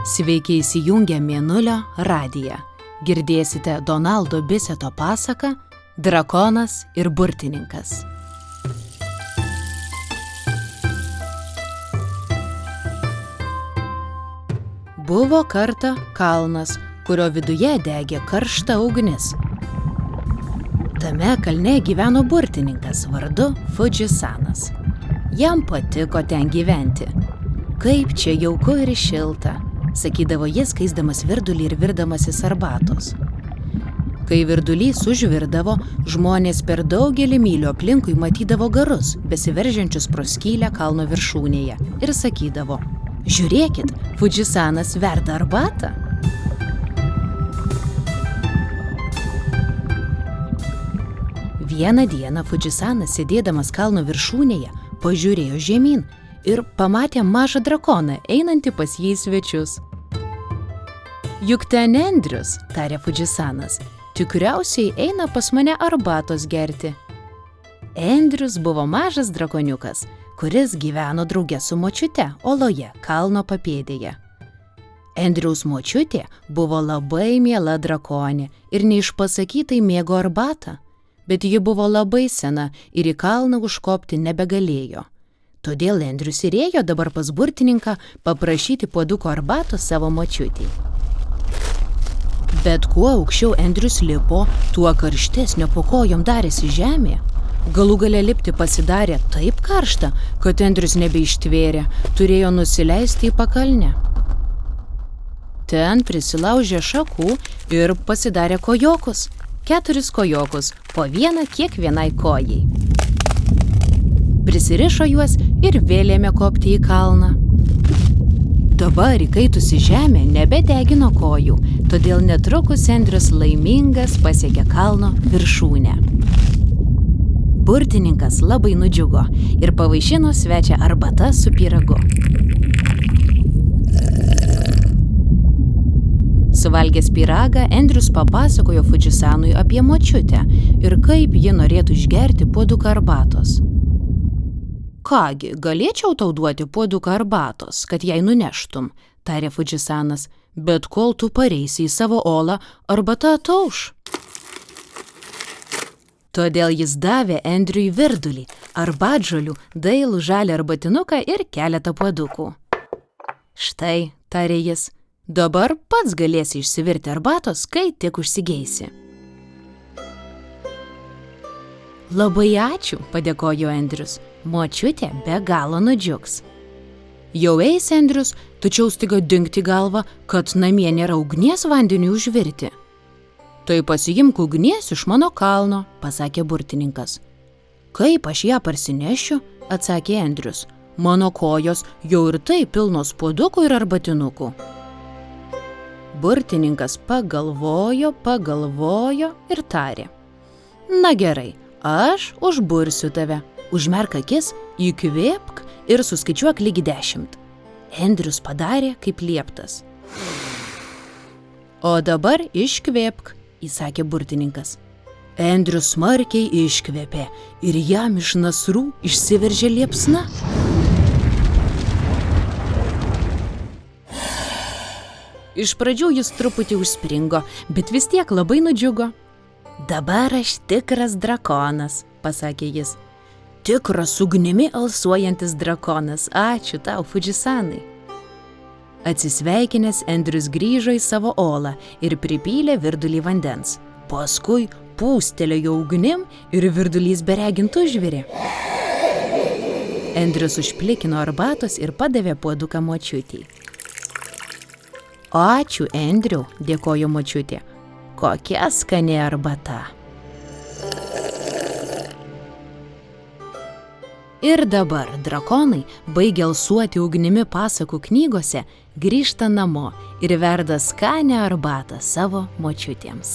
Sveiki įsijungę Mėnulio radiją. Girdėsite Donaldo Biseto pasaką Drakonas ir burtininkas. Buvo kartą kalnas, kurio viduje degė karšta ugnis. Tame kalne gyveno burtininkas vardu Fudžisanas. Jam patiko ten gyventi. Kaip čia jauku ir šilta, sakydavo jis, kaisdamas virdulį ir virdamasis arbatos. Kai virdulys užvirdavo, žmonės per daugelį mylių aplinkui matydavo garus, besiveržiančius pro skylę kalno viršūnėje, ir sakydavo: žiūrėkit, Fudžisanas verda arbatą. Vieną dieną Fudžisanas, sėdėdamas kalno viršūnėje, pažiūrėjo žemyn ir pamatė mažą drakoną, einantį pas jį į svečius. Juk ten Endrius, tarė Fudžisanas, tikriausiai eina pas mane arbatos gerti. Endrius buvo mažas drakoniukas, kuris gyveno drauge su močiute oloje kalno papėdėje. Endriaus močiutė buvo labai miela drakonė ir neišpasakytai mėgo arbatą, bet ji buvo labai sena ir į kalną užkopti nebegalėjo. Todėl Endrius ir ėjo dabar pas burtininką paprašyti puoduko arbatos savo močiutei. Bet kuo aukščiau Endrius lipo, tuo karštesnio po kojom darėsi žemė. Galų gale lipti pasidarė taip karšta, kad Endrius nebeištvėrė, turėjo nusileisti į pakalnę. Ten prisilaužė šakų ir pasidarė kojokus, 4 kojokus, po vieną kiekvienai kojai. Prisirišo juos ir vėl ėmė kopti į kalną. Dabar įkaitusi žemė nebedegino kojų, todėl netrukus Endrius laimingas pasiekė kalno viršūnę. Burtininkas labai nudžiugo ir pavaišino svečią arbata su pyragu. Suvalgęs pyragą, Endrius papasakojo Fudžisanui apie močiutę ir kaip ji norėtų išgerti puoduką arbatos. Kągi, galėčiau tau duoti puoduką arbatos, kad jai nuneštum, tarė Fudžisanas, bet kol tu pareisi į savo olą, arbata atauš. Todėl jis davė Endriui virdulį, arbatžolių, dailų žalią arbatinuką ir keletą puodukų. Štai, tarė jis, dabar pats galėsi išsivirti arbatos, kai tik užsigeisi. Labai ačiū, padėkojo Endrius. Močiutė be galo nudžiugs. Jau eis Endrius, tačiau staiga dingti galvą, kad namie nėra ugnies vandeniui užvirti. Tai pasiimk ugnies iš mano kalno, pasakė burtininkas. Kaip aš ją parsinešiu, atsakė Endrius. Mano kojos jau ir tai pilnos puodukų ir arbatinukų. Burtininkas pagalvojo ir tarė: na gerai, aš užbursiu tave. Užmerk akis, įkvėpk ir suskaičiuok ligi 10. Endrius padarė kaip lieptas. O dabar iškvėpk, įsakė burtininkas. Endrius smarkiai iškvėpė ir jam iš nasrų išsiveržė liepsna. Iš pradžių jis truputį užspringo, bet vis tiek labai nudžiugo. Dabar aš tikras drakonas, pasakė jis. Tikras ugnimi alsuojantis drakonas, ačiū tau, Fudžisanai. Atsisveikinęs, Endrius grįžo į savo olą ir pripylė virdulį vandens. Paskui pūstelėjo ugnim ir virdulys beregint užvirė. Endrius užplikino arbatos ir padavė puoduką močiutei. Ačiū, Endriau, dėkojo močiutė. Kokia skani arbata. Ir dabar drakonai, baigę alsuoti ugnimi pasakų knygose, grįžta namo ir verda skanią arbatą savo močiutėms.